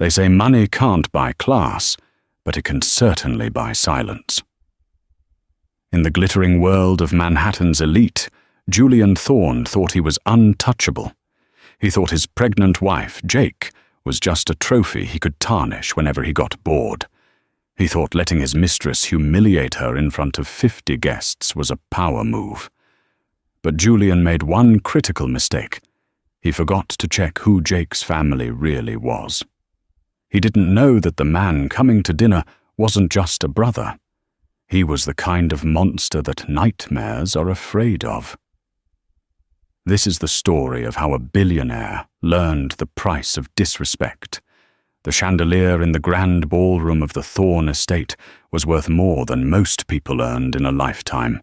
They say money can't buy class, but it can certainly buy silence. In the glittering world of Manhattan's elite, Julian Thorne thought he was untouchable. He thought his pregnant wife, Jake, was just a trophy he could tarnish whenever he got bored. He thought letting his mistress humiliate her in front of 50 guests was a power move. But Julian made one critical mistake. He forgot to check who Jake's family really was. He didn't know that the man coming to dinner wasn't just a brother. He was the kind of monster that nightmares are afraid of. This is the story of how a billionaire learned the price of disrespect. The chandelier in the grand ballroom of the Thorne estate was worth more than most people earned in a lifetime.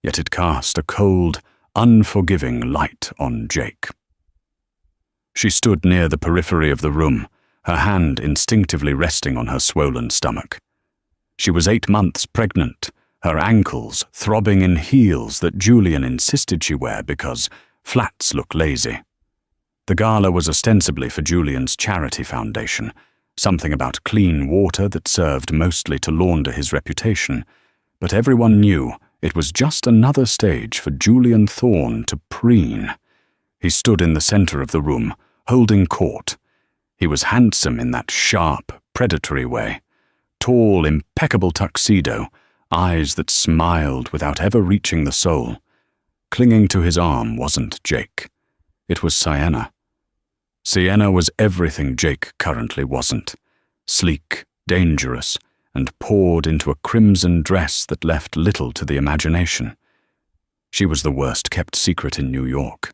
Yet it cast a cold, unforgiving light on Jake. She stood near the periphery of the room, her hand instinctively resting on her swollen stomach. She was 8 months pregnant, her ankles throbbing in heels that Julian insisted she wear because flats look lazy. The gala was ostensibly for Julian's charity foundation, something about clean water that served mostly to launder his reputation, but everyone knew it was just another stage for Julian Thorne to preen. He stood in the center of the room, holding court. He was handsome in that sharp, predatory way. Tall, impeccable tuxedo, eyes that smiled without ever reaching the soul. Clinging to his arm wasn't Jake. It was Sienna. Sienna was everything Jake currently wasn't. Sleek, dangerous, and poured into a crimson dress that left little to the imagination. She was the worst-kept secret in New York.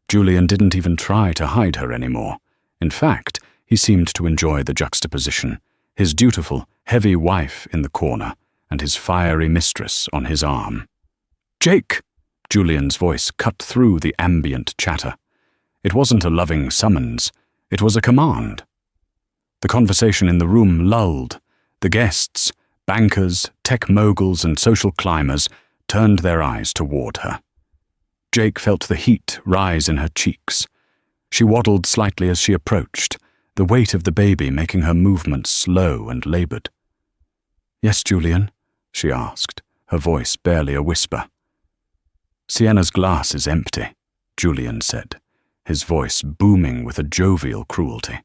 Julian didn't even try to hide her anymore. In fact, he seemed to enjoy the juxtaposition, his dutiful, heavy wife in the corner, and his fiery mistress on his arm. "Jake!" Julian's voice cut through the ambient chatter. It wasn't a loving summons, it was a command. The conversation in the room lulled. The guests, bankers, tech moguls, and social climbers turned their eyes toward her. Jake felt the heat rise in her cheeks. She waddled slightly as she approached, the weight of the baby making her movements slow and labored. "Yes, Julian?" she asked, her voice barely a whisper. "Sienna's glass is empty," Julian said, his voice booming with a jovial cruelty.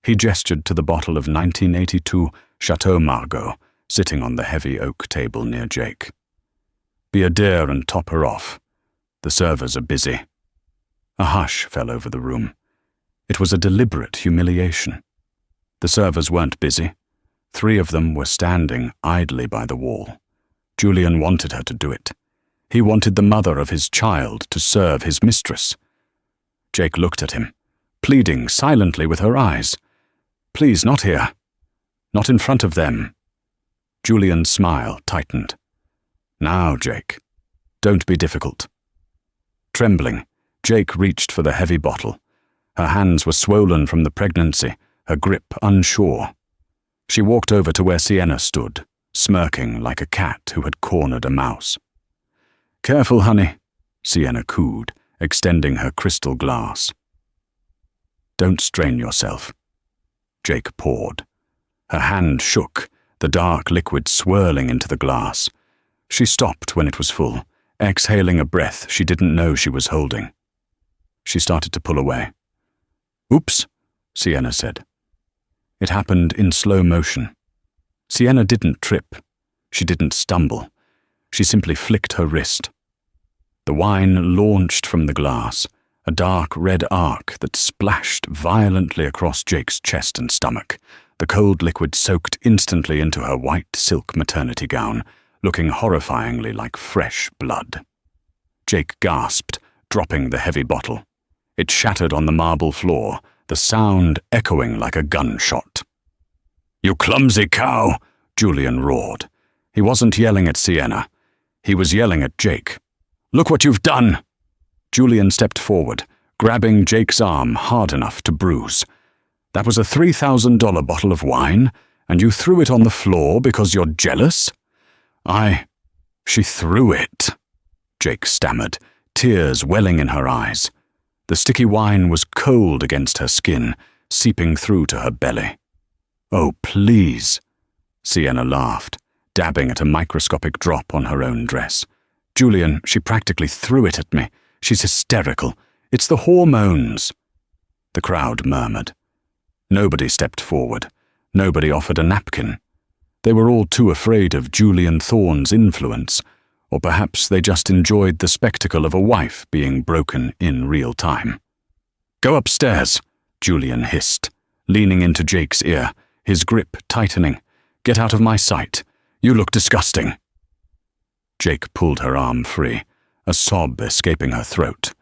He gestured to the bottle of 1982 Chateau Margaux sitting on the heavy oak table near Jake. "Be a dear and top her off. The servers are busy." A hush fell over the room. It was a deliberate humiliation. The servers weren't busy. 3 of them were standing idly by the wall. Julian wanted her to do it. He wanted the mother of his child to serve his mistress. Jake looked at him, pleading silently with her eyes. "Please, not here. Not in front of them." Julian's smile tightened. "Now, Jake, don't be difficult." Trembling, Jake reached for the heavy bottle. Her hands were swollen from the pregnancy, her grip unsure. She walked over to where Sienna stood, smirking like a cat who had cornered a mouse. "Careful, honey," Sienna cooed, extending her crystal glass. "Don't strain yourself." Jake poured. Her hand shook, the dark liquid swirling into the glass. She stopped when it was full, exhaling a breath she didn't know she was holding. She started to pull away. "Oops," Sienna said. It happened in slow motion. Sienna didn't trip. She didn't stumble. She simply flicked her wrist. The wine launched from the glass, a dark red arc that splashed violently across Jake's chest and stomach. The cold liquid soaked instantly into her white silk maternity gown, looking horrifyingly like fresh blood. Jake gasped, dropping the heavy bottle. It shattered on the marble floor, the sound echoing like a gunshot. "You clumsy cow!" Julian roared. He wasn't yelling at Sienna. He was yelling at Jake. "Look what you've done!" Julian stepped forward, grabbing Jake's arm hard enough to bruise. "That was a $3,000 bottle of wine, and you threw it on the floor because you're jealous?" She threw it," Jake stammered, tears welling in her eyes. The sticky wine was cold against her skin, seeping through to her belly. "Oh, please," Sienna laughed, dabbing at a microscopic drop on her own dress. "Julian, she practically threw it at me. She's hysterical. It's the hormones." The crowd murmured. Nobody stepped forward. Nobody offered a napkin. They were all too afraid of Julian Thorne's influence, or perhaps they just enjoyed the spectacle of a wife being broken in real time. "Go upstairs," Julian hissed, leaning into Jake's ear, his grip tightening. "Get out of my sight. You look disgusting." Jake pulled her arm free, a sob escaping her throat.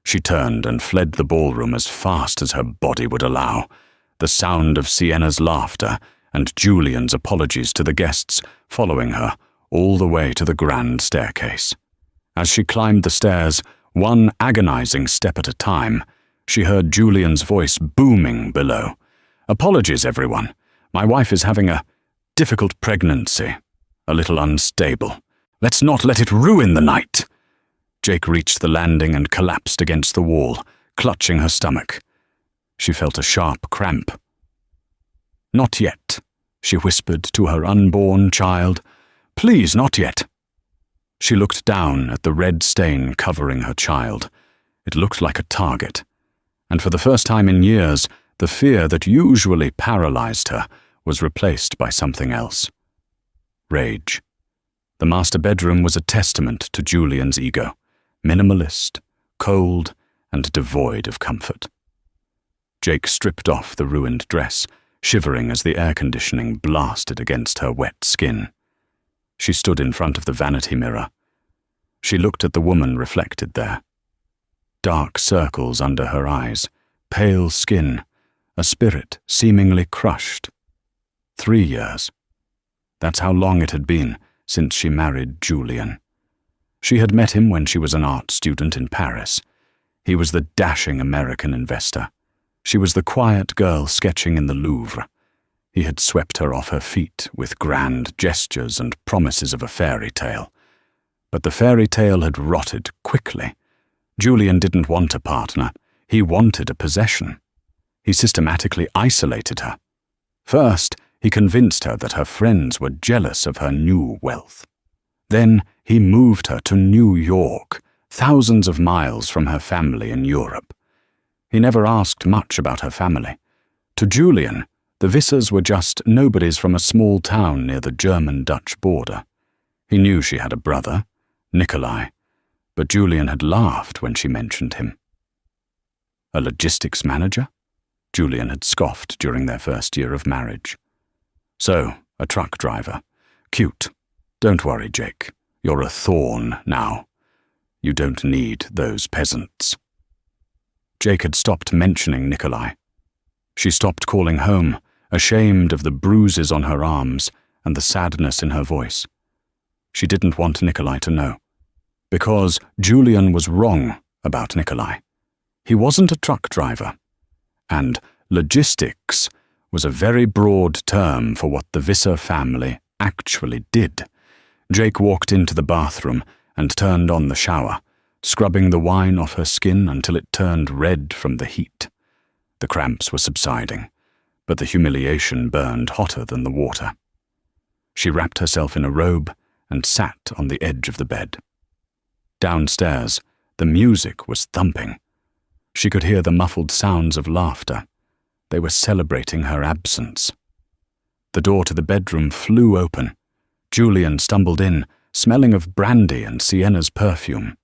She turned and fled the ballroom as fast as her body would allow, the sound of Sienna's laughter and Julian's apologies to the guests following her all the way to the grand staircase. As she climbed the stairs, one agonizing step at a time, she heard Julian's voice booming below. "Apologies, everyone. My wife is having a difficult pregnancy, a little unstable. Let's not let it ruin the night." Jake reached the landing and collapsed against the wall, clutching her stomach. She felt a sharp cramp. "Not yet," she whispered to her unborn child. "Please, not yet." She looked down at the red stain covering her child. It looked like a target. And for the first time in years, the fear that usually paralyzed her was replaced by something else. Rage. The master bedroom was a testament to Julian's ego, minimalist, cold, and devoid of comfort. Jake stripped off the ruined dress, shivering as the air conditioning blasted against her wet skin. She stood in front of the vanity mirror. She looked at the woman reflected there. Dark circles under her eyes, pale skin, a spirit seemingly crushed. 3 years. That's how long it had been since she married Julian. She had met him when she was an art student in Paris. He was the dashing American investor. She was the quiet girl sketching in the Louvre. He had swept her off her feet with grand gestures and promises of a fairy tale. But the fairy tale had rotted quickly. Julian didn't want a partner. He wanted a possession. He systematically isolated her. First, he convinced her that her friends were jealous of her new wealth. Then he moved her to New York, thousands of miles from her family in Europe. He never asked much about her family. To Julian, the Vissers were just nobodies from a small town near the German-Dutch border. He knew she had a brother, Nikolai, but Julian had laughed when she mentioned him. A logistics manager? Julian had scoffed during their first year of marriage. So, a truck driver. Cute. Don't worry, Jake. You're a thorn now. You don't need those peasants. Jake had stopped mentioning Nikolai. She stopped calling home, ashamed of the bruises on her arms and the sadness in her voice. She didn't want Nikolai to know. Because Julian was wrong about Nikolai. He wasn't a truck driver. And logistics was a very broad term for what the Visser family actually did. Jake walked into the bathroom and turned on the shower, scrubbing the wine off her skin until it turned red from the heat. The cramps were subsiding, but the humiliation burned hotter than the water. She wrapped herself in a robe and sat on the edge of the bed. Downstairs, the music was thumping. She could hear the muffled sounds of laughter. They were celebrating her absence. The door to the bedroom flew open. Julian stumbled in, smelling of brandy and Sienna's perfume.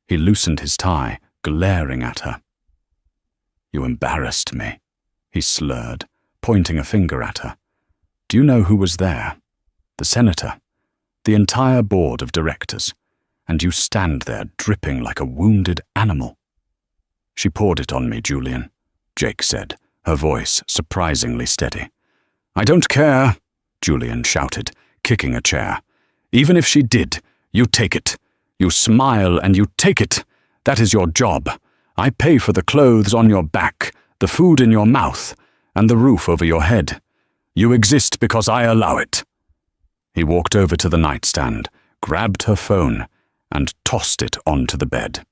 He loosened his tie, glaring at her. "You embarrassed me," he slurred, pointing a finger at her. "Do you know who was there? The senator, the entire board of directors, and you stand there dripping like a wounded animal." "She poured it on me, Julian," Jake said, her voice surprisingly steady. "I don't care," Julian shouted, kicking a chair. "Even if she did, you take it. You smile and you take it. That is your job. I pay for the clothes on your back, the food in your mouth, and the roof over your head. You exist because I allow it." He walked over to the nightstand, grabbed her phone, and tossed it onto the bed.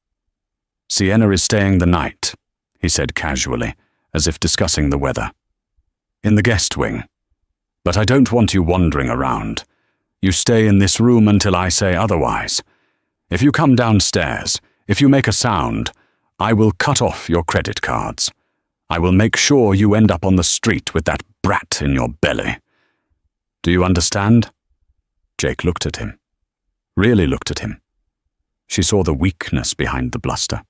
"Sienna is staying the night," he said casually, as if discussing the weather. "In the guest wing. But I don't want you wandering around. You stay in this room until I say otherwise. If you come downstairs, if you make a sound, I will cut off your credit cards. I will make sure you end up on the street with that brat in your belly. Do you understand?" Jake looked at him. Really looked at him. She saw the weakness behind the bluster.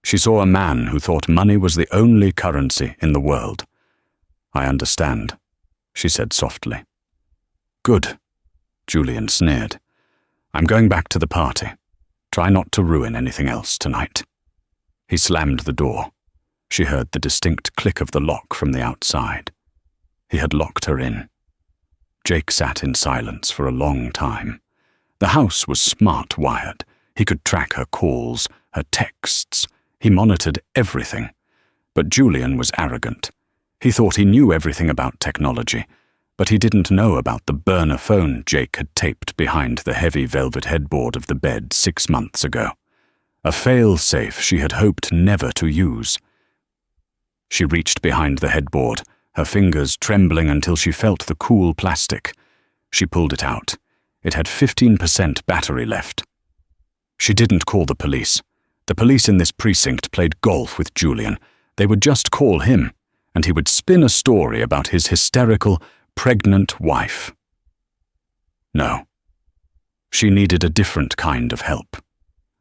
She saw a man who thought money was the only currency in the world. "I understand," she said softly. "Good," Julian sneered. "I'm going back to the party. Try not to ruin anything else tonight." He slammed the door. She heard the distinct click of the lock from the outside. He had locked her in. Jake sat in silence for a long time. The house was smart-wired. He could track her calls, her texts. He monitored everything. But Julian was arrogant. He thought he knew everything about technology, but he didn't know about the burner phone Jake had taped behind the heavy velvet headboard of the bed 6 months ago. A fail-safe she had hoped never to use. She reached behind the headboard, her fingers trembling until she felt the cool plastic. She pulled it out. It had 15% battery left. She didn't call the police. The police in this precinct played golf with Julian. They would just call him, and he would spin a story about his hysterical, pregnant wife. No. She needed a different kind of help.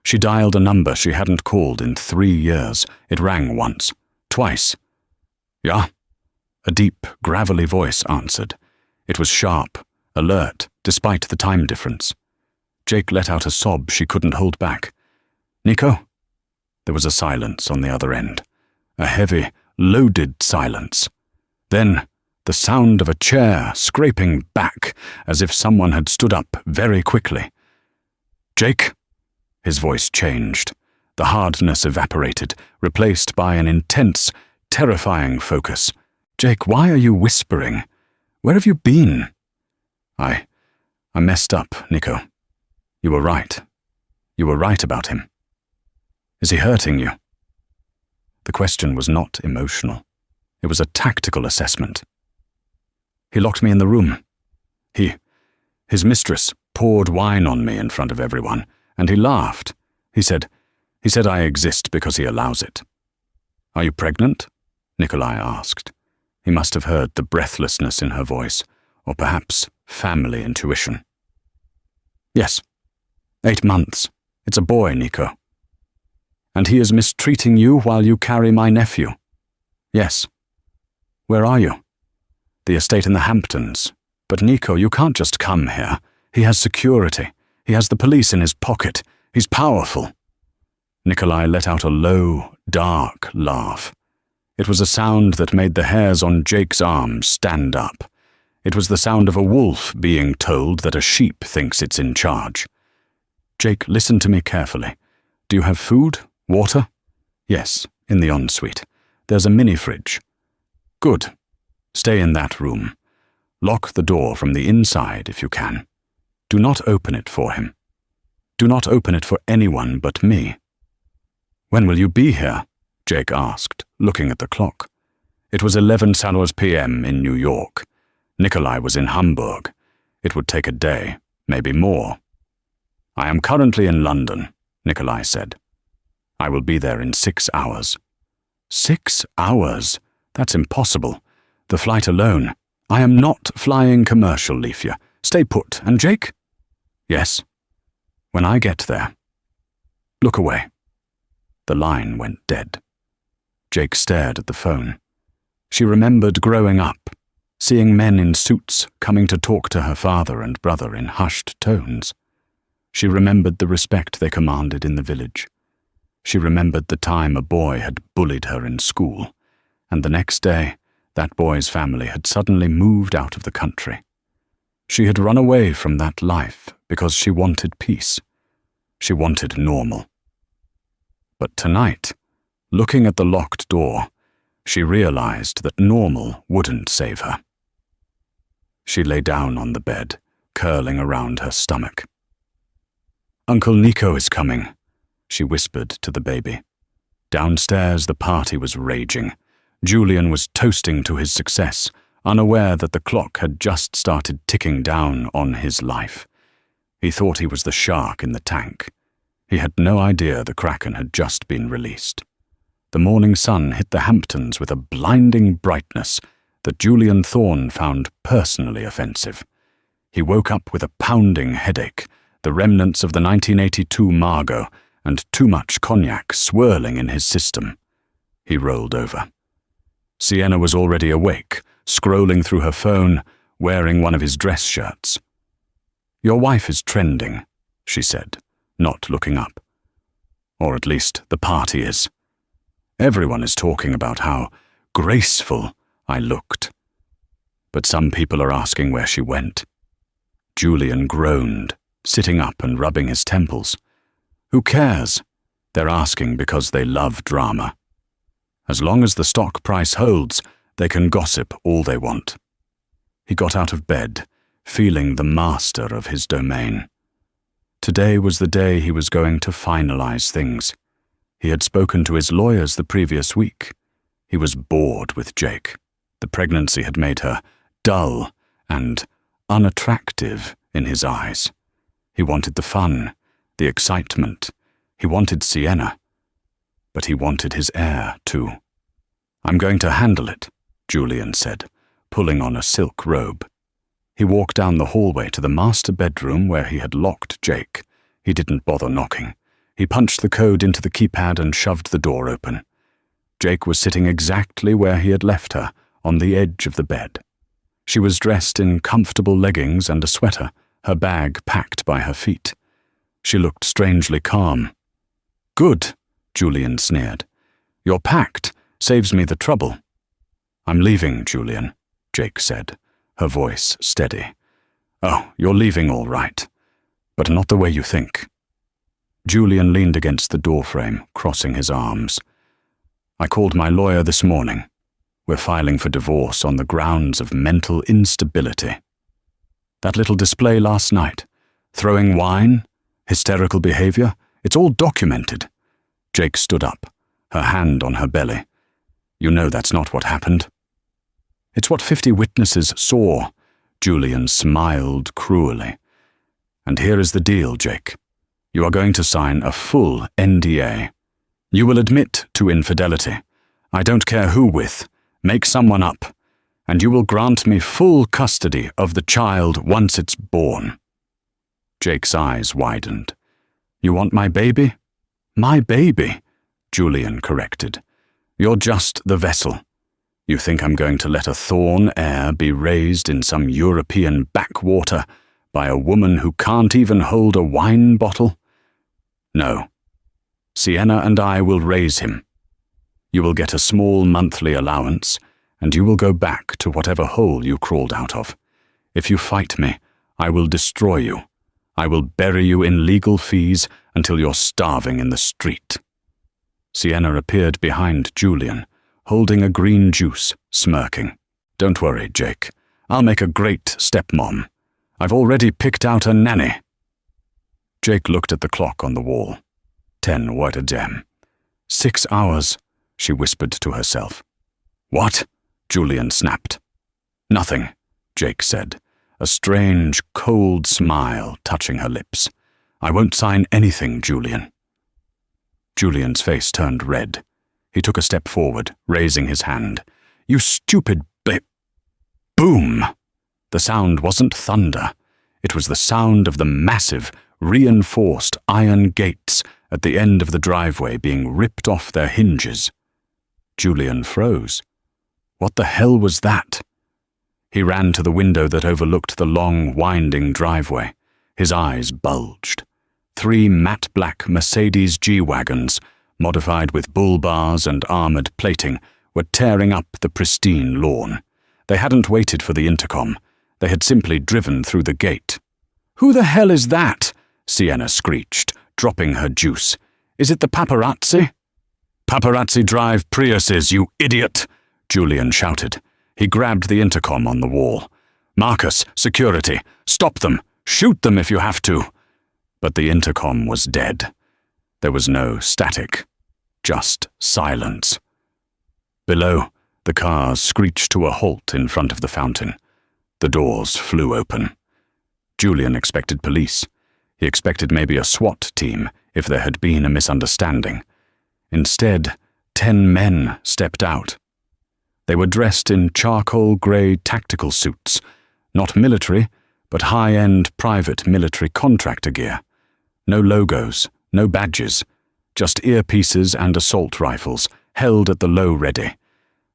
She dialed a number she hadn't called in 3 years. It rang once, twice. "Yeah?" A deep, gravelly voice answered. It was sharp, alert, despite the time difference. Jake let out a sob she couldn't hold back. "Nico?" There was a silence on the other end. A heavy, loaded silence. Then, the sound of a chair scraping back as if someone had stood up very quickly. "Jake?" His voice changed. The hardness evaporated, replaced by an intense, terrifying focus. "Jake, why are you whispering? Where have you been?" I messed up, Nico. You were right. You were right about him. Is he hurting you?" The question was not emotional. It was a tactical assessment. "He locked me in the room. His mistress poured wine on me in front of everyone, and he laughed. He said I exist because he allows it." "Are you pregnant?" Nikolai asked. He must have heard the breathlessness in her voice, or perhaps family intuition. "Yes. 8 months. It's a boy, Nico." "And he is mistreating you while you carry my nephew?" "Yes." "Where are you?" "The estate in the Hamptons. But Nico, you can't just come here. He has security. He has the police in his pocket. He's powerful." Nikolai let out a low, dark laugh. It was a sound that made the hairs on Jake's arms stand up. It was the sound of a wolf being told that a sheep thinks it's in charge. "Jake, listen to me carefully. Do you have food? Water?" "Yes, in the ensuite. There's a mini-fridge." "Good. Stay in that room. Lock the door from the inside if you can. Do not open it for him. Do not open it for anyone but me." "When will you be here?" Jake asked, looking at the clock. It was 11 p.m. in New York. Nikolai was in Hamburg. It would take a day, maybe more. "I am currently in London," Nikolai said. "I will be there in 6 hours." 6 hours? That's impossible. The flight alone. "I am not flying commercial, Mafia. Stay put. And Jake?" "Yes." "When I get there." "Look away." The line went dead. Jake stared at the phone. She remembered growing up, seeing men in suits coming to talk to her father and brother in hushed tones. She remembered the respect they commanded in the village. She remembered the time a boy had bullied her in school, and the next day, that boy's family had suddenly moved out of the country. She had run away from that life because she wanted peace. She wanted normal. But tonight, looking at the locked door, she realized that normal wouldn't save her. She lay down on the bed, curling around her stomach. "Uncle Nico is coming," she whispered to the baby. Downstairs the party was raging. Julian was toasting to his success, unaware that the clock had just started ticking down on his life. He thought he was the shark in the tank. He had no idea the Kraken had just been released. The morning sun hit the Hamptons with a blinding brightness that Julian Thorne found personally offensive. He woke up with a pounding headache, the remnants of the 1982 Margot, and too much cognac swirling in his system. He rolled over. Sienna was already awake, scrolling through her phone, wearing one of his dress shirts. "Your wife is trending," she said, not looking up. "Or at least the party is. Everyone is talking about how graceful I looked. But some people are asking where she went." Julian groaned, sitting up and rubbing his temples. "Who cares? They're asking because they love drama. As long as the stock price holds, they can gossip all they want." He got out of bed, feeling the master of his domain. Today was the day he was going to finalize things. He had spoken to his lawyers the previous week. He was bored with Jake. The pregnancy had made her dull and unattractive in his eyes. He wanted the fun, the excitement. He wanted Sienna. But he wanted his heir, too. "I'm going to handle it," Julian said, pulling on a silk robe. He walked down the hallway to the master bedroom where he had locked Jake. He didn't bother knocking. He punched the code into the keypad and shoved the door open. Jake was sitting exactly where he had left her, on the edge of the bed. She was dressed in comfortable leggings and a sweater, her bag packed by her feet. She looked strangely calm. "Good," Julian sneered. "You're packed. Saves me the trouble." "I'm leaving, Julian," Jake said, her voice steady. "Oh, you're leaving all right, but not the way you think." Julian leaned against the doorframe, crossing his arms. "I called my lawyer this morning. We're filing for divorce on the grounds of mental instability. That little display last night, throwing wine, hysterical behavior, it's all documented." Jake stood up, her hand on her belly. "You know that's not what happened." "It's what 50 witnesses saw," Julian smiled cruelly. "And here is the deal, Jake. You are going to sign a full NDA. You will admit to infidelity. I don't care who with. Make someone up. And you will grant me full custody of the child once it's born." Jake's eyes widened. "You want my baby?" "My baby," Julian corrected. "You're just the vessel. You think I'm going to let a Thorne heir be raised in some European backwater by a woman who can't even hold a wine bottle? No. Sienna and I will raise him. You will get a small monthly allowance, and you will go back to whatever hole you crawled out of. If you fight me, I will destroy you. I will bury you in legal fees until you're starving in the street." Sienna appeared behind Julian, holding a green juice, smirking. "Don't worry, Jake. I'll make a great stepmom. I've already picked out a nanny." Jake looked at the clock on the wall. 10 what a gem. 6 hours, she whispered to herself. "What?" Julian snapped. "Nothing," Jake said, a strange, cold smile touching her lips. "I won't sign anything, Julian." Julian's face turned red. He took a step forward, raising his hand. "You stupid Boom! The sound wasn't thunder. It was the sound of the massive, reinforced iron gates at the end of the driveway being ripped off their hinges. Julian froze. What the hell was that? He ran to the window that overlooked the long, winding driveway. His eyes bulged. 3 matte black Mercedes G-Wagons, modified with bull bars and armored plating, were tearing up the pristine lawn. They hadn't waited for the intercom. They had simply driven through the gate. "Who the hell is that?" Sienna screeched, dropping her juice. "Is it the paparazzi?" "Paparazzi drive Priuses, you idiot!" Julian shouted. He grabbed the intercom on the wall. "Marcus, security, stop them! Shoot them if you have to!" But the intercom was dead. There was no static, just silence. Below, The car screeched to a halt in front of the fountain. The doors flew open. Julian expected police. He expected maybe a SWAT team if there had been a misunderstanding. Instead, 10 men stepped out. They were dressed in charcoal grey tactical suits, not military, but high-end private military contractor gear. No logos, no badges, just earpieces and assault rifles held at the low ready.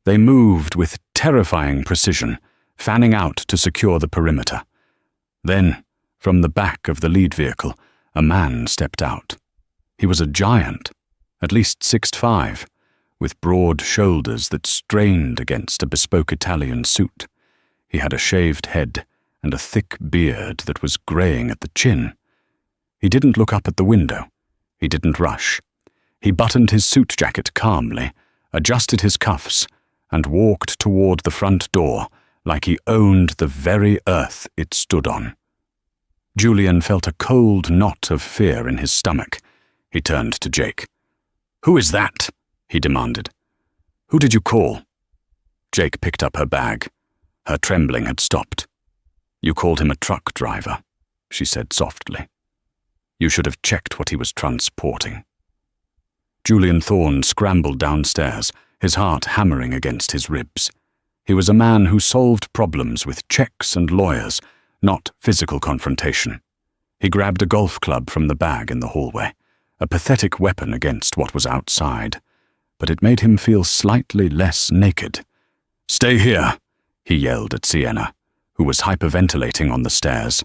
They moved with terrifying precision, fanning out to secure the perimeter. Then, from the back of the lead vehicle, a man stepped out. He was a giant, at least 6'5", with broad shoulders that strained against a bespoke Italian suit. He had a shaved head and a thick beard that was greying at the chin. He didn't look up at the window. He didn't rush. He buttoned his suit jacket calmly, adjusted his cuffs, and walked toward the front door like he owned the very earth it stood on. Julian felt a cold knot of fear in his stomach. He turned to Jake. "Who is that?" he demanded. "Who did you call?" Jake picked up her bag. Her trembling had stopped. "You called him a truck driver," she said softly. "You should have checked what he was transporting." Julian Thorne scrambled downstairs, his heart hammering against his ribs. He was a man who solved problems with checks and lawyers, not physical confrontation. He grabbed a golf club from the bag in the hallway, a pathetic weapon against what was outside, but it made him feel slightly less naked. "Stay here," he yelled at Sienna, who was hyperventilating on the stairs.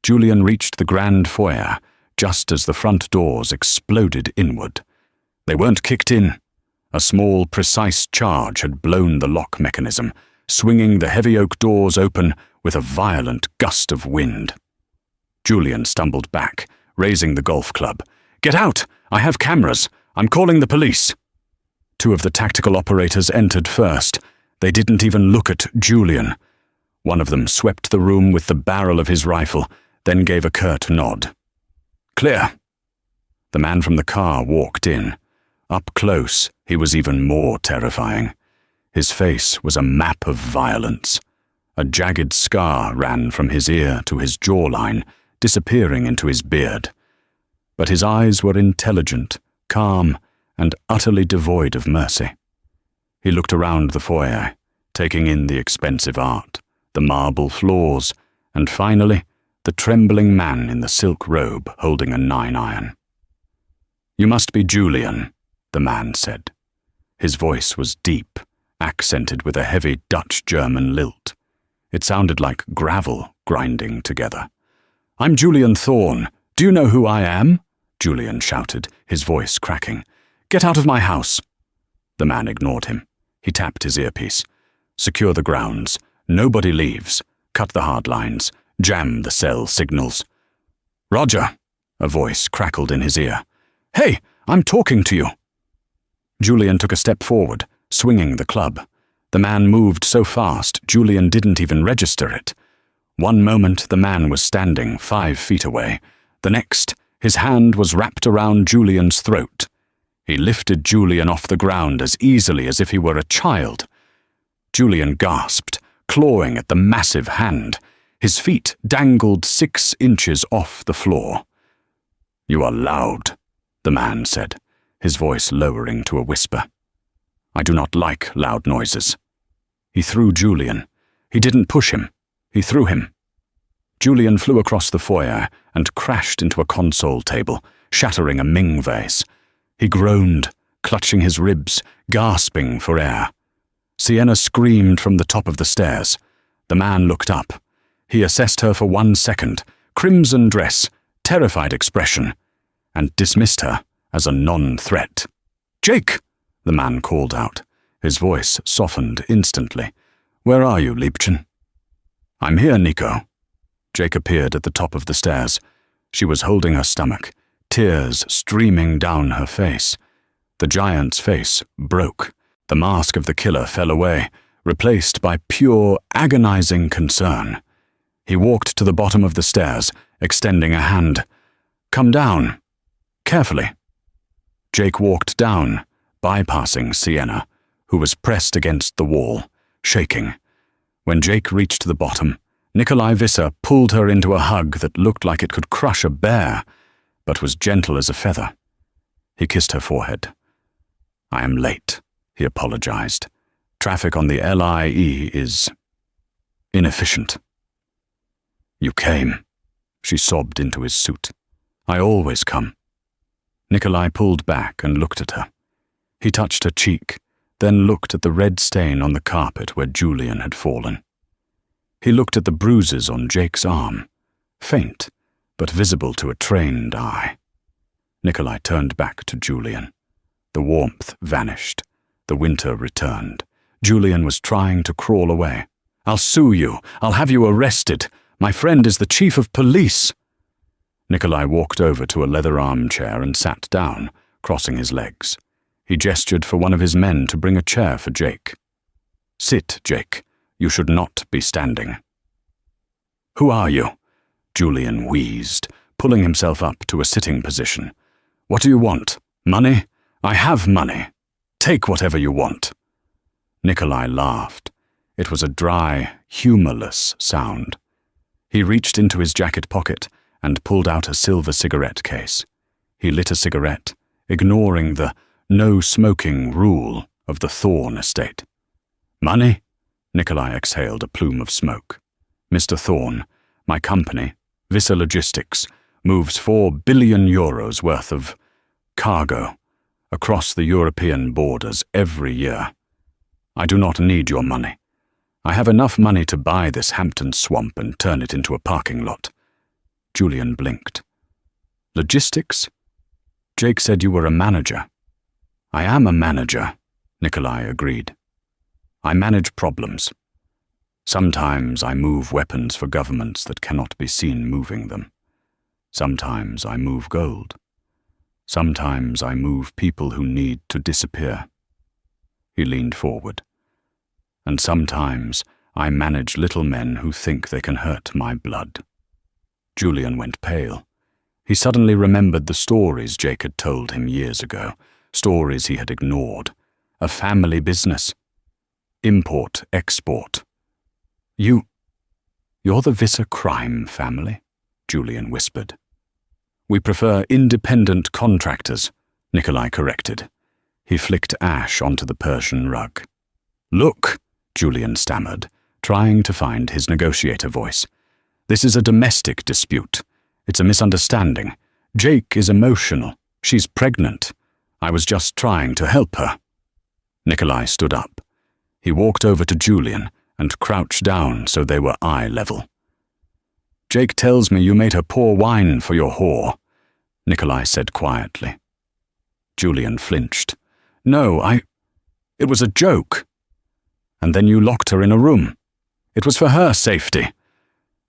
Julian reached the grand foyer just as the front doors exploded inward. They weren't kicked in. A small, precise charge had blown the lock mechanism, swinging the heavy oak doors open with a violent gust of wind. Julian stumbled back, raising the golf club. "Get out! I have cameras! I'm calling the police!" 2 of the tactical operators entered first. They didn't even look at Julian. One of them swept the room with the barrel of his rifle, then gave a curt nod. "Clear." The man from the car walked in. Up close, he was even more terrifying. His face was a map of violence. A jagged scar ran from his ear to his jawline, disappearing into his beard. But his eyes were intelligent, calm, and utterly devoid of mercy. He looked around the foyer, taking in the expensive art, the marble floors, and finally, the trembling man in the silk robe holding a 9-iron. "You must be Julian," the man said. His voice was deep, accented with a heavy Dutch-German lilt. It sounded like gravel grinding together. "I'm Julian Thorne. Do you know who I am?" Julian shouted, his voice cracking. "Get out of my house." The man ignored him. He tapped his earpiece. "Secure the grounds. Nobody leaves. Cut the hard lines. Jam the cell signals." "Roger," a voice crackled in his ear. "Hey, I'm talking to you." Julian took a step forward, swinging the club. The man moved so fast, Julian didn't even register it. One moment the man was standing 5 feet away. The next, his hand was wrapped around Julian's throat. He lifted Julian off the ground as easily as if he were a child. Julian gasped, clawing at the massive hand. His feet dangled 6 inches off the floor. "You are loud," the man said, his voice lowering to a whisper. "I do not like loud noises." He threw Julian. He didn't push him. He threw him. Julian flew across the foyer and crashed into a console table, shattering a Ming vase. He groaned, clutching his ribs, gasping for air. Sienna screamed from the top of the stairs. The man looked up. He assessed her for 1 second, crimson dress, terrified expression, and dismissed her as a non-threat. "Jake!" the man called out. His voice softened instantly. "Where are you, Liebchen?" "I'm here, Nico." Jake appeared at the top of the stairs. She was holding her stomach, tears streaming down her face. The giant's face broke. The mask of the killer fell away, replaced by pure, agonizing concern. He walked to the bottom of the stairs, extending a hand. "Come down. Carefully." Jake walked down, bypassing Sienna, who was pressed against the wall, shaking. When Jake reached the bottom, Nikolai Visser pulled her into a hug that looked like it could crush a bear, but was gentle as a feather. He kissed her forehead. "I am late," he apologized. "Traffic on the LIE is inefficient." "You came," she sobbed into his suit. "I always come." Nikolai pulled back and looked at her. He touched her cheek, then looked at the red stain on the carpet where Julian had fallen. He looked at the bruises on Jake's arm, faint, but visible to a trained eye. Nikolai turned back to Julian. The warmth vanished. The winter returned. Julian was trying to crawl away. "I'll sue you. I'll have you arrested. My friend is the chief of police." Nikolai walked over to a leather armchair and sat down, crossing his legs. He gestured for one of his men to bring a chair for Jake. "Sit, Jake. You should not be standing." "Who are you?" Julian wheezed, pulling himself up to a sitting position. "What do you want? Money? I have money. Take whatever you want." Nikolai laughed. It was a dry, humorless sound. He reached into his jacket pocket and pulled out a silver cigarette case. He lit a cigarette, ignoring the no-smoking rule of the Thorne estate. "Money?" Nikolai exhaled a plume of smoke. "Mr. Thorne, my company, Visser Logistics, moves €4 billion worth of cargo across the European borders every year. I do not need your money. I have enough money to buy this Hampton swamp and turn it into a parking lot." Julian blinked. "Logistics? Jake said you were a manager." "I am a manager," Nikolai agreed. "I manage problems. Sometimes I move weapons for governments that cannot be seen moving them. Sometimes I move gold. Sometimes I move people who need to disappear." He leaned forward. "And sometimes I manage little men who think they can hurt my blood." Julian went pale. He suddenly remembered the stories Jake had told him years ago, stories he had ignored. A family business. Import-export. You're the Visser crime family?" Julian whispered. "We prefer independent contractors," Nikolai corrected. He flicked ash onto the Persian rug. "Look," Julian stammered, trying to find his negotiator voice. "This is a domestic dispute. It's a misunderstanding. Jake is emotional. She's pregnant. I was just trying to help her." Nikolai stood up. He walked over to Julian and crouched down so they were eye level. "Jake tells me you made her pour wine for your whore," Nikolai said quietly. Julian flinched. "No, it was a joke. And then you locked her in a room. It was for her safety.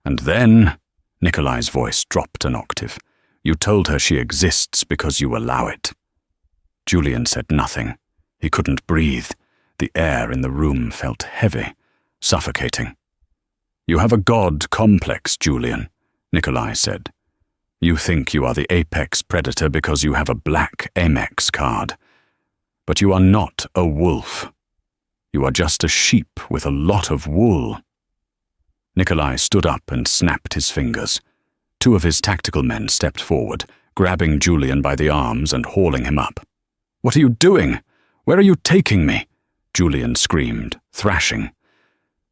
And then," Nikolai's voice dropped an octave, "you told her she exists because you allow it." Julian said nothing. He couldn't breathe. The air in the room felt heavy, suffocating. "You have a god complex, Julian," Nikolai said. "You think you are the apex predator because you have a black Amex card. But you are not a wolf. You are just a sheep with a lot of wool." Nikolai stood up and snapped his fingers. Two of his tactical men stepped forward, grabbing Julian by the arms and hauling him up. "What are you doing? Where are you taking me?" Julian screamed, thrashing.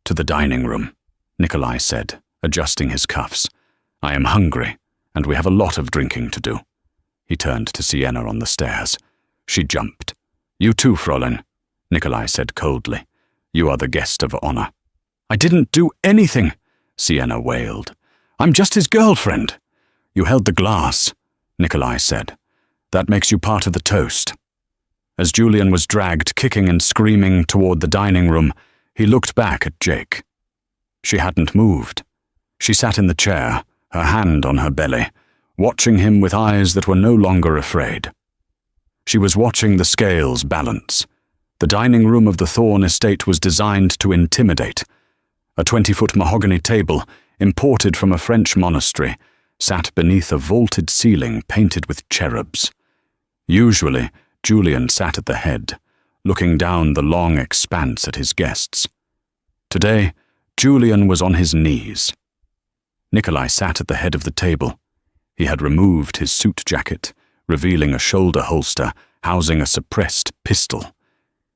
"To the dining room," Nikolai said, adjusting his cuffs. "I am hungry, and we have a lot of drinking to do." He turned to Sienna on the stairs. She jumped. "You too, Fräulein," Nikolai said coldly. "You are the guest of honor." "I didn't do anything," Sienna wailed. "I'm just his girlfriend." "You held the glass," Nikolai said. "That makes you part of the toast." As Julian was dragged kicking and screaming toward the dining room, he looked back at Jake. She hadn't moved. She sat in the chair, her hand on her belly, watching him with eyes that were no longer afraid. She was watching the scales balance. The dining room of the Thorne estate was designed to intimidate. A 20-foot mahogany table, imported from a French monastery, sat beneath a vaulted ceiling painted with cherubs. Usually, Julian sat at the head, looking down the long expanse at his guests. Today, Julian was on his knees. Nikolai sat at the head of the table. He had removed his suit jacket, revealing a shoulder holster housing a suppressed pistol.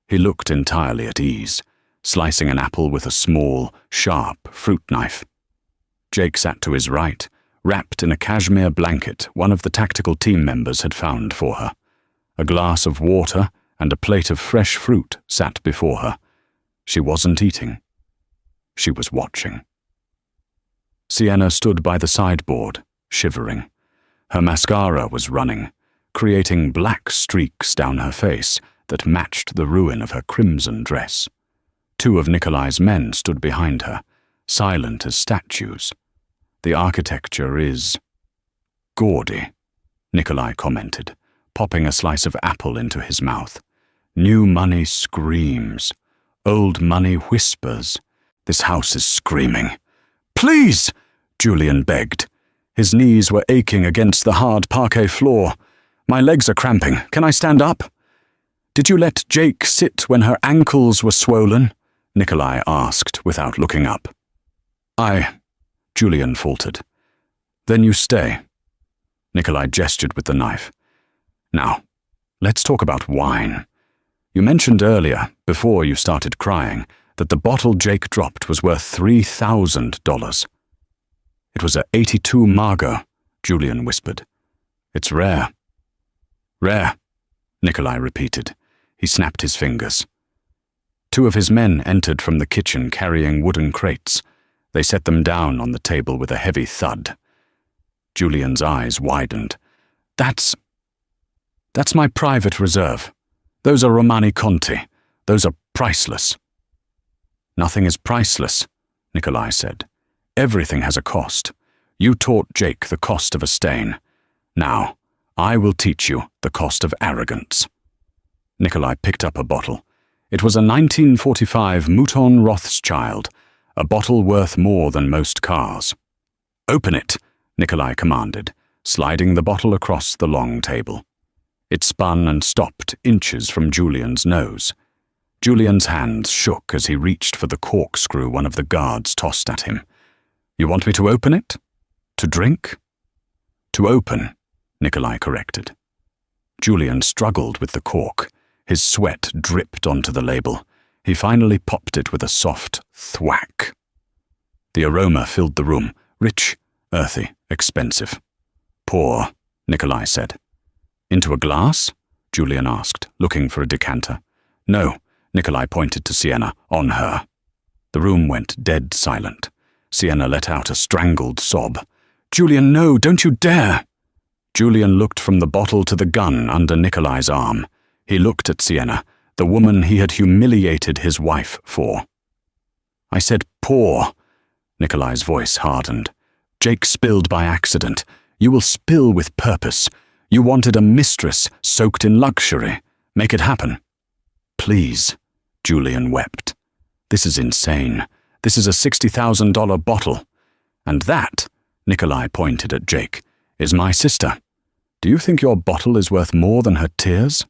He looked entirely at ease, slicing an apple with a small, sharp fruit knife. Jake sat to his right, wrapped in a cashmere blanket one of the tactical team members had found for her. A glass of water and a plate of fresh fruit sat before her. She wasn't eating. She was watching. Sienna stood by the sideboard, shivering. Her mascara was running, creating black streaks down her face that matched the ruin of her crimson dress. Two of Nikolai's men stood behind her, silent as statues. The architecture is gaudy, Nikolai commented, popping a slice of apple into his mouth. New money screams. Old money whispers. This house is screaming. Please, Julian begged. His knees were aching against the hard parquet floor. My legs are cramping. Can I stand up? Did you let Jake sit when her ankles were swollen? Nikolai asked without looking up. Julian faltered. Then you stay. Nikolai gestured with the knife. Now, let's talk about wine. You mentioned earlier, before you started crying, that the bottle Jake dropped was worth $3,000. It was a 82 Margot, Julian whispered. It's rare. Rare, Nikolai repeated. He snapped his fingers. Two of his men entered from the kitchen carrying wooden crates. They set them down on the table with a heavy thud. Julian's eyes widened. That's my private reserve. Those are Romani Conti. Those are priceless. Nothing is priceless, Nikolai said. Everything has a cost. You taught Jake the cost of a stain. Now, I will teach you the cost of arrogance. Nikolai picked up a bottle. It was a 1945 Mouton Rothschild, a bottle worth more than most cars. Open it, Nikolai commanded, sliding the bottle across the long table. It spun and stopped inches from Julian's nose. Julian's hands shook as he reached for the corkscrew one of the guards tossed at him. You want me to open it? To drink? To open, Nikolai corrected. Julian struggled with the cork. His sweat dripped onto the label. He finally popped it with a soft thwack. The aroma filled the room, rich, earthy, expensive. Pour, Nikolai said. Into a glass? Julian asked, looking for a decanter. No, Nikolai pointed to Sienna, on her. The room went dead silent. Sienna let out a strangled sob. Julian, no, don't you dare! Julian looked from the bottle to the gun under Nikolai's arm. He looked at Sienna, the woman he had humiliated his wife for. I said, pour. Nikolai's voice hardened. Jake spilled by accident. You will spill with purpose. You wanted a mistress soaked in luxury. Make it happen. Please, Julian wept. This is insane. This is a $60,000 bottle. And that, Nikolai pointed at Jake, is my sister. Do you think your bottle is worth more than her tears?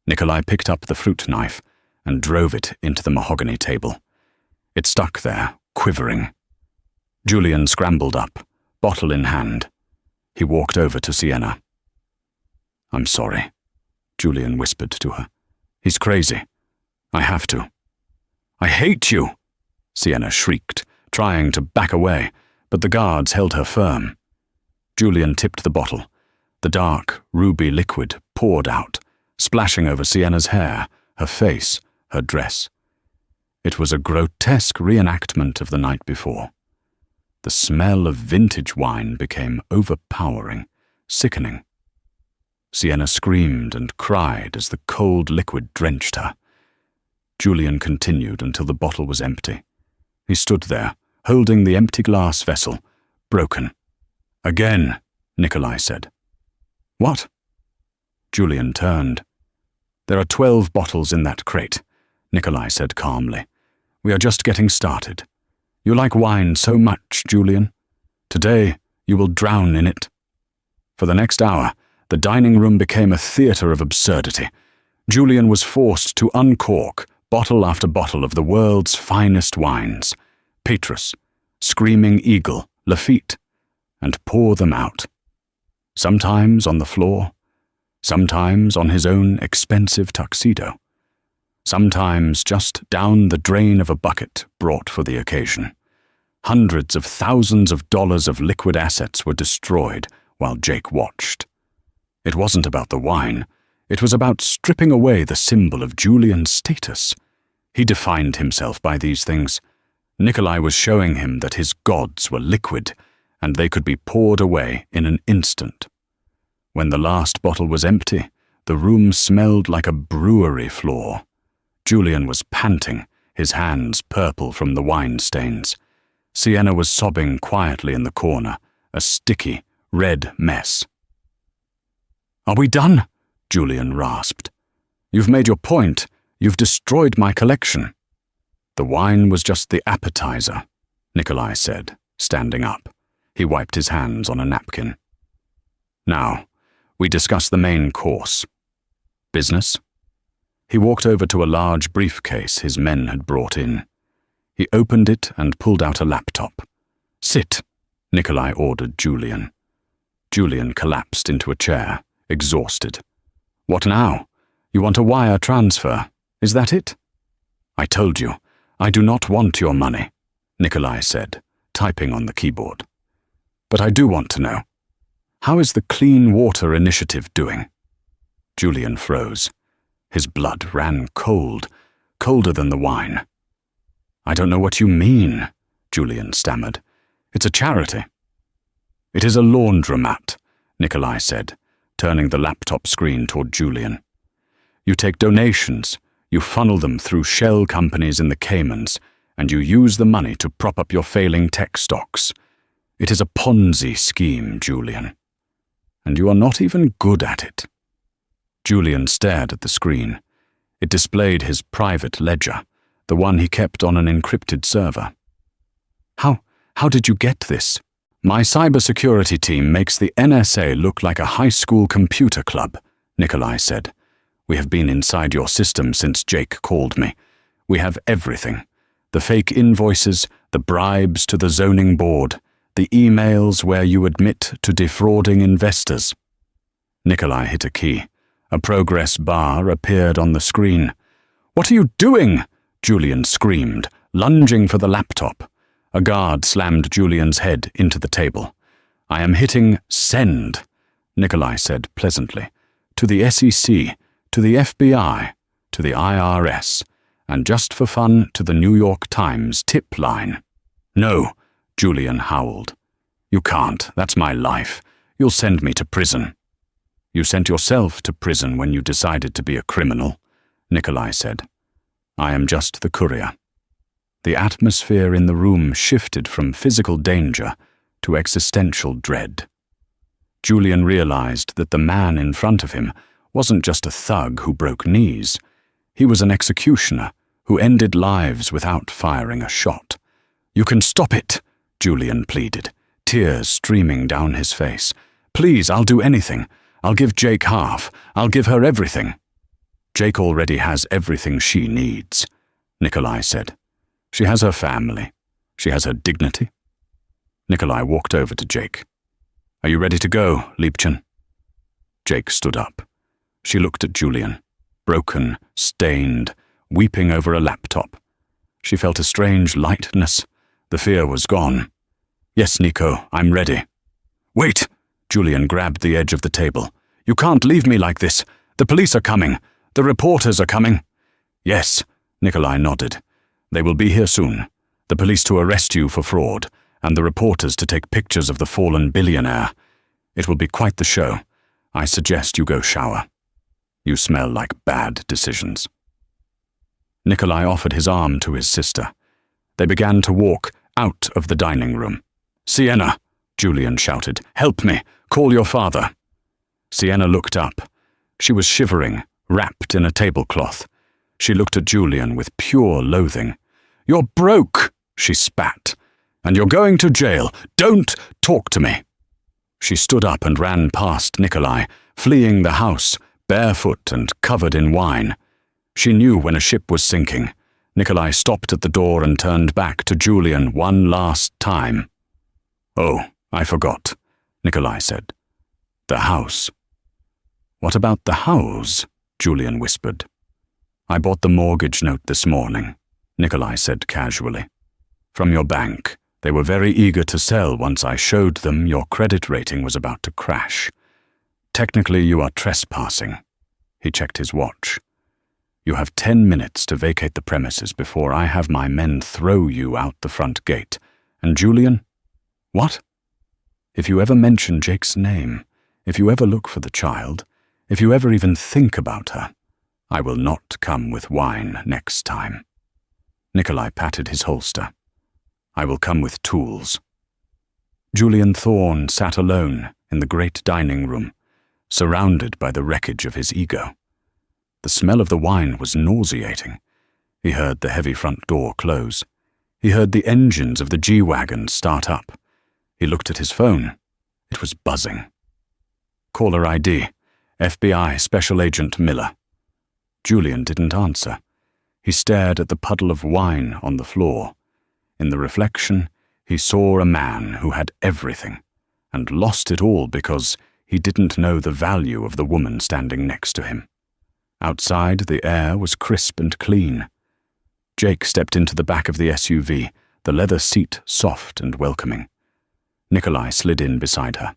Nikolai picked up the fruit knife and drove it into the mahogany table. It stuck there, quivering. Julian scrambled up, bottle in hand. He walked over to Sienna. I'm sorry, Julian whispered to her. He's crazy. I have to. I hate you, Sienna shrieked, trying to back away, but the guards held her firm. Julian tipped the bottle. The dark, ruby liquid poured out, splashing over Sienna's hair, her face, her dress. It was a grotesque reenactment of the night before. The smell of vintage wine became overpowering, sickening. Sienna screamed and cried as the cold liquid drenched her. Julian continued until the bottle was empty. He stood there, holding the empty glass vessel, broken. Again, Nikolai said. What? Julian turned. There are 12 bottles in that crate, Nikolai said calmly. We are just getting started. You like wine so much, Julian. Today, you will drown in it. For the next hour, the dining room became a theater of absurdity. Julian was forced to uncork bottle after bottle of the world's finest wines, Petrus, Screaming Eagle, Lafitte, and pour them out. Sometimes on the floor, sometimes on his own expensive tuxedo, sometimes just down the drain of a bucket brought for the occasion. Hundreds of thousands of dollars of liquid assets were destroyed while Jake watched. It wasn't about the wine. It was about stripping away the symbol of Julian's status. He defined himself by these things. Nikolai was showing him that his gods were liquid, and they could be poured away in an instant. When the last bottle was empty, the room smelled like a brewery floor. Julian was panting, his hands purple from the wine stains. Sienna was sobbing quietly in the corner, a sticky, red mess. "Are we done?" Julian rasped. "You've made your point. You've destroyed my collection." "The wine was just the appetizer," Nikolai said, standing up. He wiped his hands on a napkin. "Now, we discuss the main course. Business?" He walked over to a large briefcase his men had brought in. He opened it and pulled out a laptop. "Sit," Nikolai ordered Julian. Julian collapsed into a chair, exhausted. "What now? You want a wire transfer? Is that it?" "I told you, I do not want your money," Nikolai said, typing on the keyboard. "But I do want to know. How is the Clean Water Initiative doing?" Julian froze. His blood ran cold, colder than the wine. "I don't know what you mean," Julian stammered. "It's a charity." "It is a laundromat," Nikolai said, turning the laptop screen toward Julian. "You take donations, you funnel them through shell companies in the Caymans, and you use the money to prop up your failing tech stocks. It is a Ponzi scheme, Julian. And you are not even good at it." Julian stared at the screen. It displayed his private ledger, the one he kept on an encrypted server. How did you get this?" "My cybersecurity team makes the NSA look like a high school computer club," Nikolai said. "We have been inside your system since Jake called me. We have everything. The fake invoices, the bribes to the zoning board, the emails where you admit to defrauding investors." Nikolai hit a key. A progress bar appeared on the screen. "What are you doing?" Julian screamed, lunging for the laptop. A guard slammed Julian's head into the table. "I am hitting send," Nikolai said pleasantly. "To the SEC, to the FBI, to the IRS, and just for fun to the New York Times tip line." "No," Julian howled. "You can't. That's my life. You'll send me to prison." "You sent yourself to prison when you decided to be a criminal," Nikolai said. "I am just the courier." The atmosphere in the room shifted from physical danger to existential dread. Julian realized that the man in front of him wasn't just a thug who broke knees. He was an executioner who ended lives without firing a shot. "You can stop it," Julian pleaded, tears streaming down his face. "Please, I'll do anything. I'll give Jake half. I'll give her everything." "Jake already has everything she needs," Nikolai said. "She has her family. She has her dignity." Nikolai walked over to Jake. "Are you ready to go, Liebchen?" Jake stood up. She looked at Julian, broken, stained, weeping over a laptop. She felt a strange lightness. The fear was gone. "Yes, Nico, I'm ready." "Wait!" Julian grabbed the edge of the table. "You can't leave me like this. The police are coming. The reporters are coming." "Yes," Nikolai nodded. "They will be here soon. The police to arrest you for fraud, and the reporters to take pictures of the fallen billionaire. It will be quite the show. I suggest you go shower. You smell like bad decisions." Nikolai offered his arm to his sister. They began to walk out of the dining room. "Sienna!" Julian shouted. "Help me! Call your father!" Sienna looked up. She was shivering, wrapped in a tablecloth. She looked at Julian with pure loathing. "You're broke!" she spat. "And you're going to jail. Don't talk to me!" She stood up and ran past Nikolai, fleeing the house, barefoot and covered in wine. She knew when a ship was sinking. Nikolai stopped at the door and turned back to Julian one last time. "Oh, I forgot," Nikolai said. "The house." "What about the house?" Julian whispered. "I bought the mortgage note this morning," Nikolai said casually. "From your bank. They were very eager to sell once I showed them your credit rating was about to crash. Technically, you are trespassing." He checked his watch. "You have 10 minutes to vacate the premises before I have my men throw you out the front gate. And Julian?" "What?" "If you ever mention Jake's name, if you ever look for the child, if you ever even think about her, I will not come with wine next time." Nikolai patted his holster. "I will come with tools." Julian Thorne sat alone in the great dining room, surrounded by the wreckage of his ego. The smell of the wine was nauseating. He heard the heavy front door close. He heard the engines of the G-Wagon start up. He looked at his phone. It was buzzing. Caller ID, FBI Special Agent Miller. Julian didn't answer. He stared at the puddle of wine on the floor. In the reflection, he saw a man who had everything, and lost it all because he didn't know the value of the woman standing next to him. Outside, the air was crisp and clean. Jake stepped into the back of the SUV, the leather seat soft and welcoming. Nikolai slid in beside her.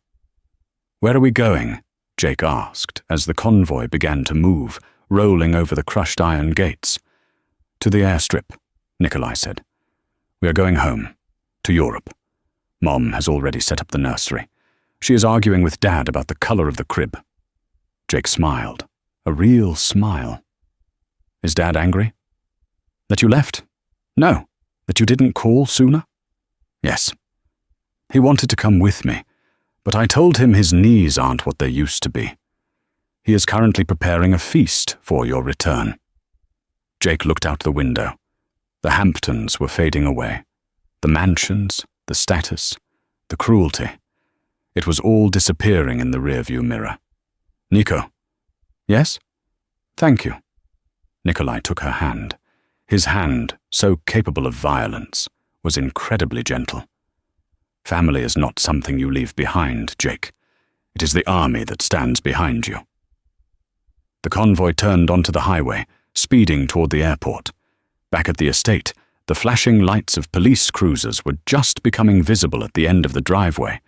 "Where are we going?" Jake asked as the convoy began to move, rolling over the crushed iron gates. "To the airstrip," Nikolai said. "We are going home. To Europe. Mom has already set up the nursery. She is arguing with Dad about the color of the crib." Jake smiled. A real smile. "Is Dad angry?" "That you left?" "No. That you didn't call sooner?" "Yes. He wanted to come with me, but I told him his knees aren't what they used to be. He is currently preparing a feast for your return." Jake looked out the window. The Hamptons were fading away. The mansions, the status, the cruelty. It was all disappearing in the rearview mirror. "Nico." "Yes?" "Thank you." Nikolai took her hand. His hand, so capable of violence, was incredibly gentle. "Family is not something you leave behind, Jake. It is the army that stands behind you." The convoy turned onto the highway, speeding toward the airport. Back at the estate, the flashing lights of police cruisers were just becoming visible at the end of the driveway.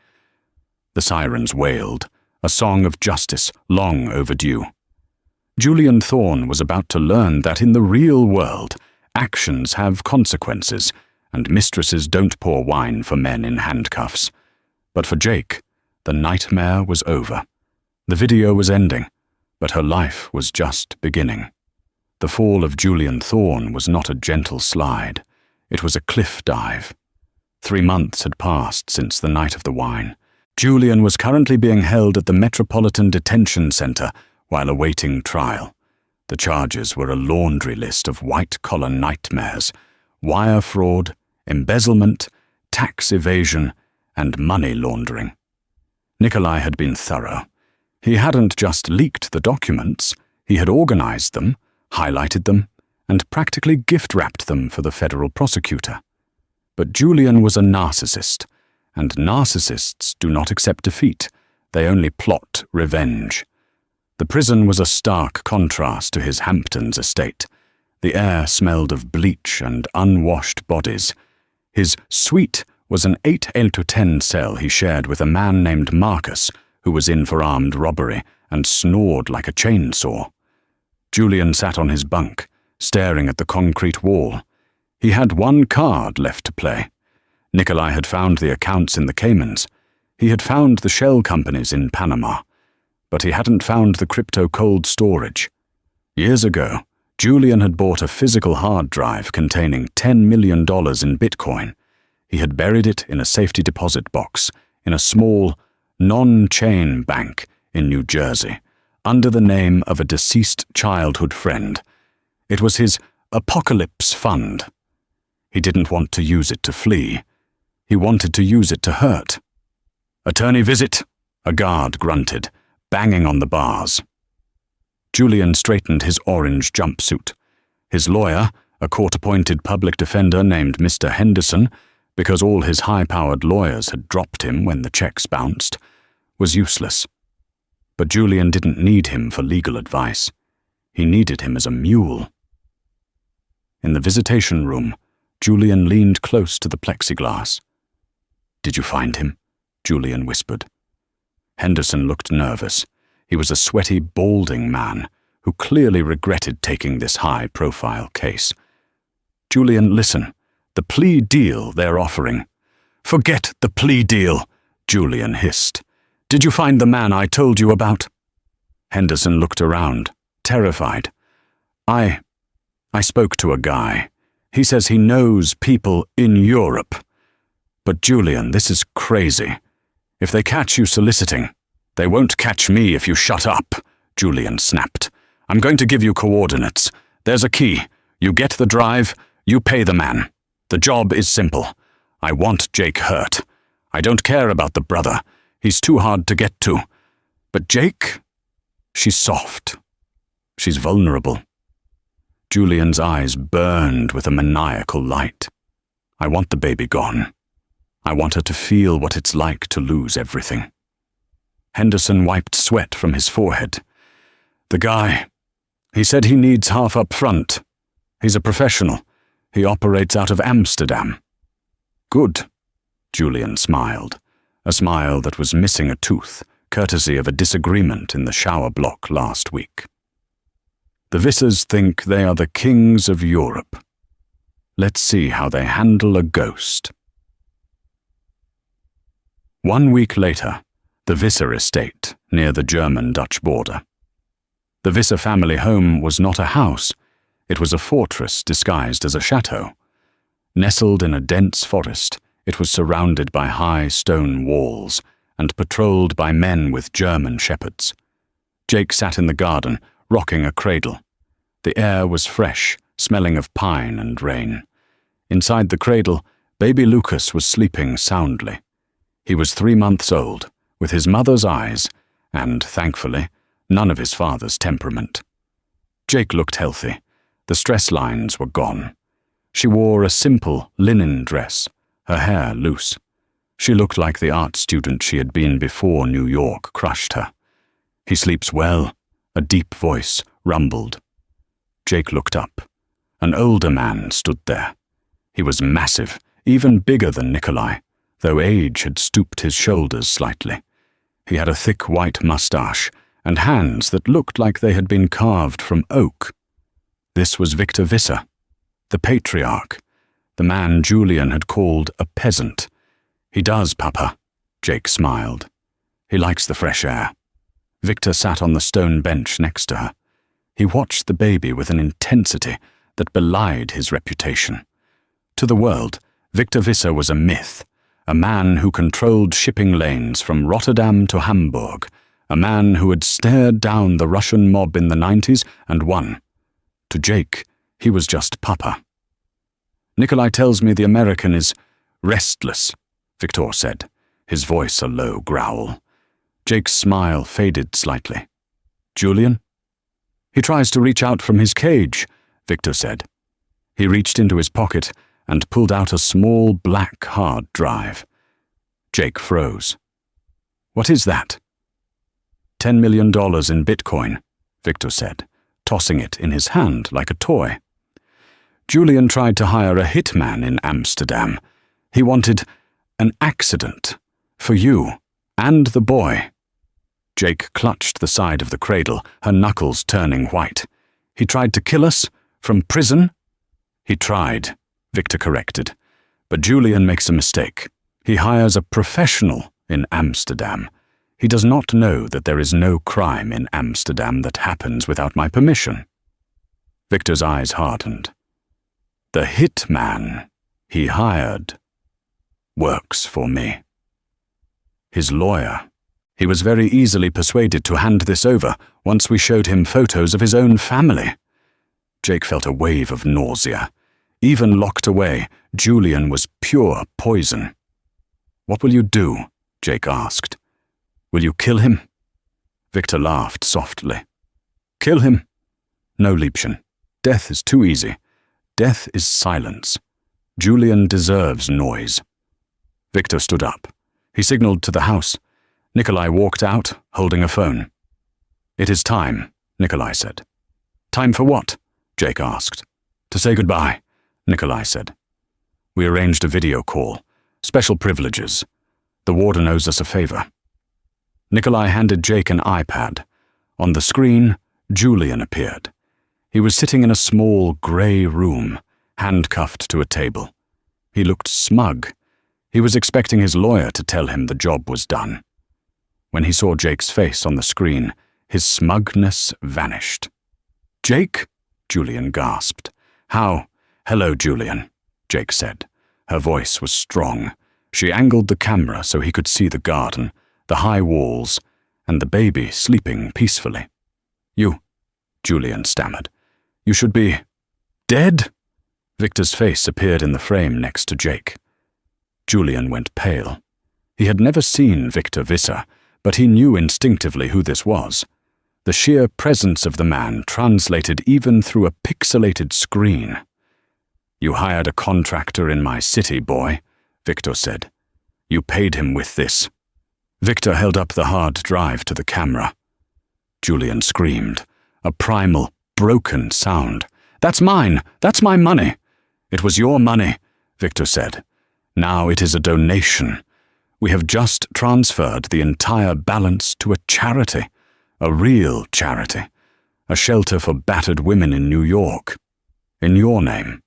The sirens wailed, a song of justice long overdue. Julian Thorne was about to learn that in the real world, actions have consequences, and mistresses don't pour wine for men in handcuffs. But for Jake, the nightmare was over. The video was ending, but her life was just beginning. The fall of Julian Thorne was not a gentle slide. It was a cliff dive. 3 months had passed since the night of the wine. Julian was currently being held at the Metropolitan Detention Center while awaiting trial. The charges were a laundry list of white-collar nightmares: wire fraud, embezzlement, tax evasion, and money laundering. Nikolai had been thorough. He hadn't just leaked the documents, he had organized them, highlighted them, and practically gift-wrapped them for the federal prosecutor. But Julian was a narcissist, and narcissists do not accept defeat. They only plot revenge. The prison was a stark contrast to his Hamptons estate. The air smelled of bleach and unwashed bodies. His suite was an 8-10 cell he shared with a man named Marcus, who was in for armed robbery and snored like a chainsaw. Julian sat on his bunk, staring at the concrete wall. He had one card left to play. Nikolai had found the accounts in the Caymans. He had found the shell companies in Panama. But he hadn't found the crypto cold storage. Years ago, Julian had bought a physical hard drive containing $10 million in Bitcoin. He had buried it in a safety deposit box in a small, non-chain bank in New Jersey, under the name of a deceased childhood friend. It was his apocalypse fund. He didn't want to use it to flee. He wanted to use it to hurt. "Attorney visit," a guard grunted, banging on the bars. Julian straightened his orange jumpsuit. His lawyer, a court-appointed public defender named Mr. Henderson, because all his high-powered lawyers had dropped him when the checks bounced, was useless. But Julian didn't need him for legal advice. He needed him as a mule. In the visitation room, Julian leaned close to the plexiglass. "Did you find him?" Julian whispered. Henderson looked nervous. He was a sweaty, balding man who clearly regretted taking this high-profile case. "Julian, listen. The plea deal they're offering." "Forget the plea deal," Julian hissed. "Did you find the man I told you about?" Henderson looked around, terrified. I spoke to a guy. He says he knows people in Europe. But Julian, this is crazy. If they catch you soliciting, they won't catch me if you shut up," Julian snapped. "I'm going to give you coordinates. There's a key. You get the drive, you pay the man. The job is simple. I want Jake hurt. I don't care about the brother. He's too hard to get to. But Jake? She's soft. She's vulnerable." Julian's eyes burned with a maniacal light. "I want the baby gone. I want her to feel what it's like to lose everything." Henderson wiped sweat from his forehead. "The guy, he said he needs half up front. He's a professional. He operates out of Amsterdam." "Good," Julian smiled, a smile that was missing a tooth, courtesy of a disagreement in the shower block last week. "The Vissers think they are the kings of Europe. Let's see how they handle a ghost." 1 week later, the Visser estate, near the German-Dutch border. The Visser family home was not a house. It was a fortress disguised as a chateau. Nestled in a dense forest, it was surrounded by high stone walls and patrolled by men with German shepherds. Jake sat in the garden, rocking a cradle. The air was fresh, smelling of pine and rain. Inside the cradle, baby Lucas was sleeping soundly. He was 3 months old, with his mother's eyes, and, thankfully, none of his father's temperament. Jake looked healthy. The stress lines were gone. She wore a simple linen dress, her hair loose. She looked like the art student she had been before New York crushed her. "He sleeps well," a deep voice rumbled. Jake looked up. An older man stood there. He was massive, even bigger than Nikolai, though age had stooped his shoulders slightly. He had a thick white mustache and hands that looked like they had been carved from oak. This was Victor Visser, the patriarch, the man Julian had called a peasant. "He does, Papa," Jake smiled. "He likes the fresh air." Victor sat on the stone bench next to her. He watched the baby with an intensity that belied his reputation. To the world, Victor Visser was a myth, a man who controlled shipping lanes from Rotterdam to Hamburg, a man who had stared down the Russian mob in the 90s and won. To Jake, he was just Papa. "Nikolai tells me the American is restless," Victor said, his voice a low growl. Jake's smile faded slightly. "Julian?" "He tries to reach out from his cage," Victor said. He reached into his pocket and pulled out a small black hard drive. Jake froze. "What is that?" $10 million in Bitcoin, Victor said, tossing it in his hand like a toy. "Julian tried to hire a hitman in Amsterdam. He wanted an accident for you and the boy." Jake clutched the side of the cradle, her knuckles turning white. "He tried to kill us? From prison?" "He tried," Victor corrected. "But Julian makes a mistake. He hires a professional in Amsterdam. He does not know that there is no crime in Amsterdam that happens without my permission." Victor's eyes hardened. "The hitman he hired works for me." His lawyer. He was very easily persuaded to hand this over once we showed him photos of his own family. Jake felt a wave of nausea. Even locked away, Julian was pure poison. "What will you do?" Jake asked. "Will you kill him?" Victor laughed softly. Kill him. No, Liebchen. Death is too easy. Death is silence. Julian deserves noise. Victor stood up. He signaled to the house. Nikolai walked out, holding a phone. It is time, Nikolai said. Time for what? Jake asked. To say goodbye, Nikolai said. We arranged a video call. Special privileges. The warden owes us a favor. Nikolai handed Jake an iPad. On the screen, Julian appeared. He was sitting in a small, grey room, handcuffed to a table. He looked smug. He was expecting his lawyer to tell him the job was done. When he saw Jake's face on the screen, his smugness vanished. Jake? Julian gasped. How? Hello, Julian, Jake said. Her voice was strong. She angled the camera so he could see the garden, the high walls, and the baby sleeping peacefully. You, Julian stammered. You should be dead? Victor's face appeared in the frame next to Jake. Julian went pale. He had never seen Victor Visser, but he knew instinctively who this was. The sheer presence of the man translated even through a pixelated screen. You hired a contractor in my city, boy, Victor said. You paid him with this. Victor held up the hard drive to the camera. Julian screamed, a primal, broken sound. That's mine! That's my money! It was your money, Victor said. Now it is a donation. We have just transferred the entire balance to a charity, a real charity, a shelter for battered women in New York. In your name.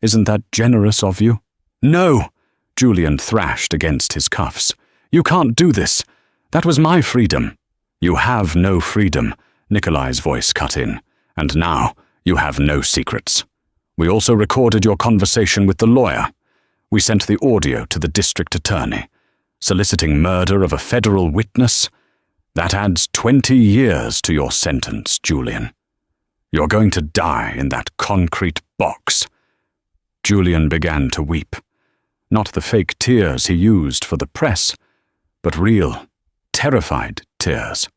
Isn't that generous of you? No! Julian thrashed against his cuffs. You can't do this. That was my freedom. You have no freedom, Nikolai's voice cut in. And now you have no secrets. We also recorded your conversation with the lawyer. We sent the audio to the district attorney. Soliciting murder of a federal witness? That adds 20 years to your sentence, Julian. You're going to die in that concrete box. Julian began to weep. Not the fake tears he used for the press, but real, terrified tears.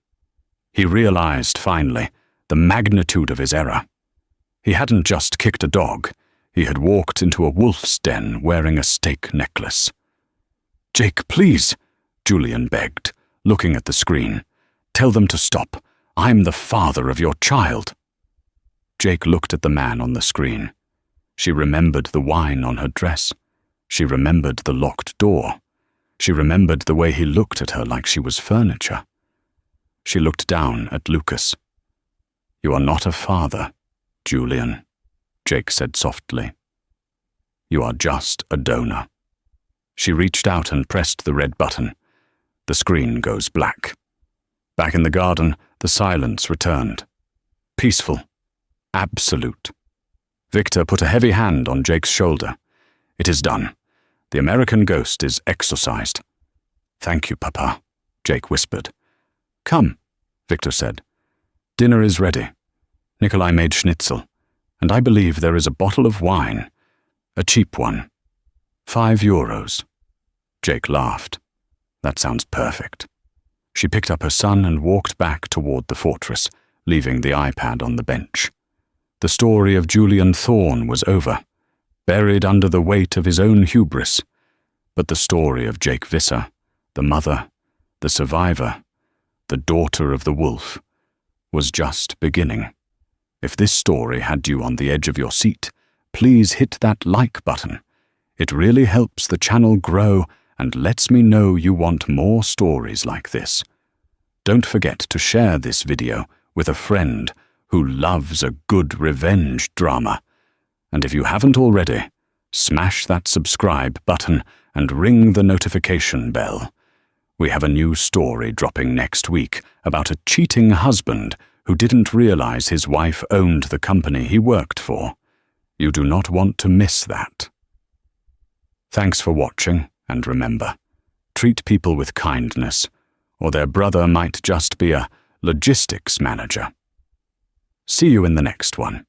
He realized, finally, the magnitude of his error. He hadn't just kicked a dog. He had walked into a wolf's den wearing a steak necklace. Jake, please, Julian begged, looking at the screen. Tell them to stop. I'm the father of your child. Jake looked at the man on the screen. She remembered the wine on her dress. She remembered the locked door. She remembered the way he looked at her like she was furniture. She looked down at Lucas. You are not a father, Julian, Jake said softly. You are just a donor. She reached out and pressed the red button. The screen goes black. Back in the garden, the silence returned. Peaceful. Absolute. Victor put a heavy hand on Jake's shoulder. It is done. The American ghost is exorcised. Thank you, Papa, Jake whispered. Come, Victor said. Dinner is ready. Nikolai made schnitzel, and I believe there is a bottle of wine. A cheap one. €5. Jake laughed. That sounds perfect. She picked up her son and walked back toward the fortress, leaving the iPad on the bench. The story of Julian Thorne was over, buried under the weight of his own hubris. But the story of Jake Visser, the mother, the survivor, the daughter of the wolf, was just beginning. If this story had you on the edge of your seat, please hit that like button. It really helps the channel grow and lets me know you want more stories like this. Don't forget to share this video with a friend who loves a good revenge drama. And if you haven't already, smash that subscribe button and ring the notification bell. We have a new story dropping next week about a cheating husband who didn't realize his wife owned the company he worked for. You do not want to miss that. Thanks for watching, and remember, treat people with kindness, or their brother might just be a logistics manager. See you in the next one.